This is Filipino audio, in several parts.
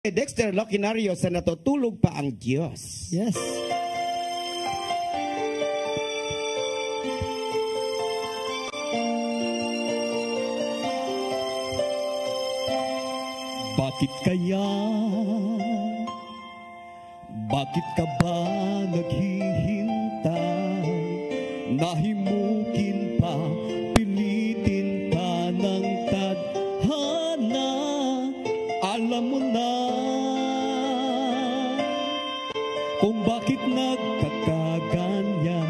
Dexter Locinario sa Natutulog Pa Ang Diyos. Yes. Bakit kaya? Bakit ka ba naghihintay? Nahimukin pa, pilitin ka ng tadhana. Alam mo na kung bakit nagkakaganyan.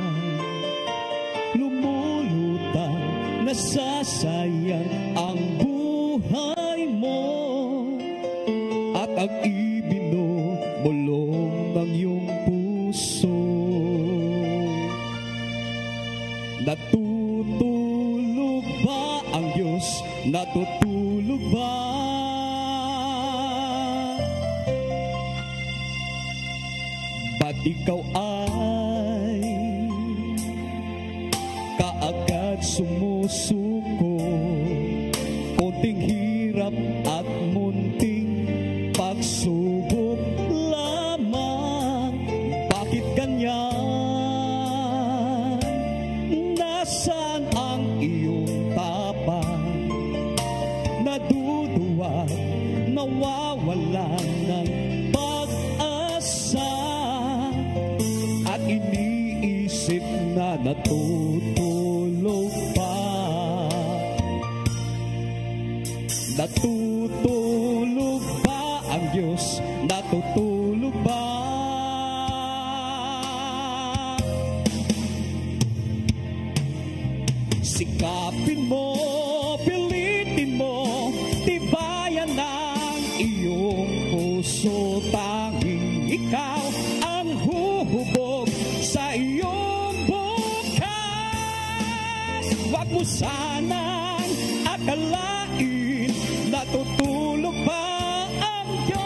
Lumulutang, nasasayang ang buhay mo at ang ibinubulong ng iyong puso. Natutulog ba ang Diyos? Natutulog ba? Ba't ikaw ay kaagad sumusuko? Konting hirap at munting pagsubok lamang. Bakit ganyan? Nasaan ang iyong tapang? Naduduwag, nawawalan ng pag-asa, at iniisip na natutulog pa. Natutulog ba ang Diyos? Natutulog ba? Sikapin mo, pilitin mo, tibayan ang iyong puso. Tanging ikaw ang huhubog sa iyong bukas. Huwag mo sanang akalain natutulog pa ang Diyos.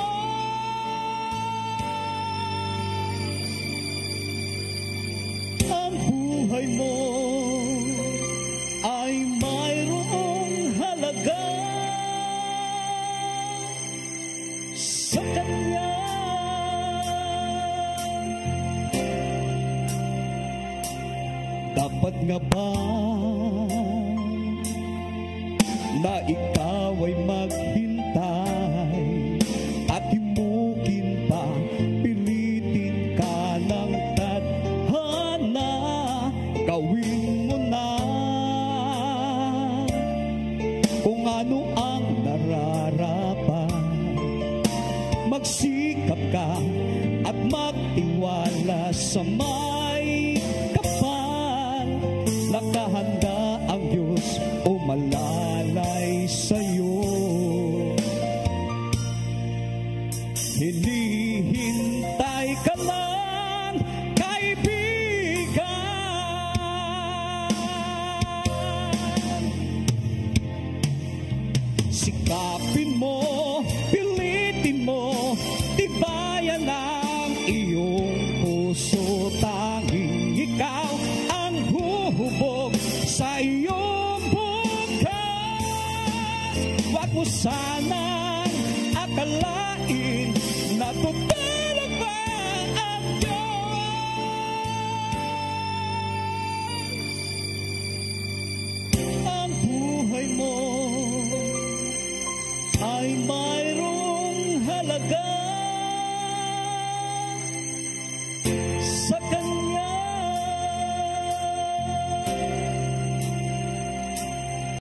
Ang buhay mo ay mayroong halaga sa Kanya. Dapat nga ba na ikaw ay maghintay at himukin pa, pilitin ka ng tadhana? Gawin mo na kung ano ang nararapat. Magsikap ka at magtiwala sa may kapal. Nakahanda ang Diyos umalalay sa'yo. Hinihintayin